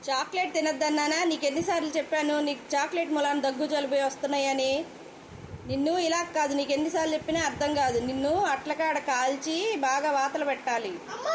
Chocolate తినద్దన్నానా? నీకు ఎన్నిసార్లు చెప్పాను నీకు చాక్లెట్ మూలాన దగ్గు జలుబు వస్తున్నాయని? నిన్ను ఇలా కాదు, నీకు ఎన్నిసార్లు చెప్పినా అర్థం కాదు. నిన్ను అట్లకాడ కాల్చి బాగా వాతలు పెట్టాలి. అమ్మా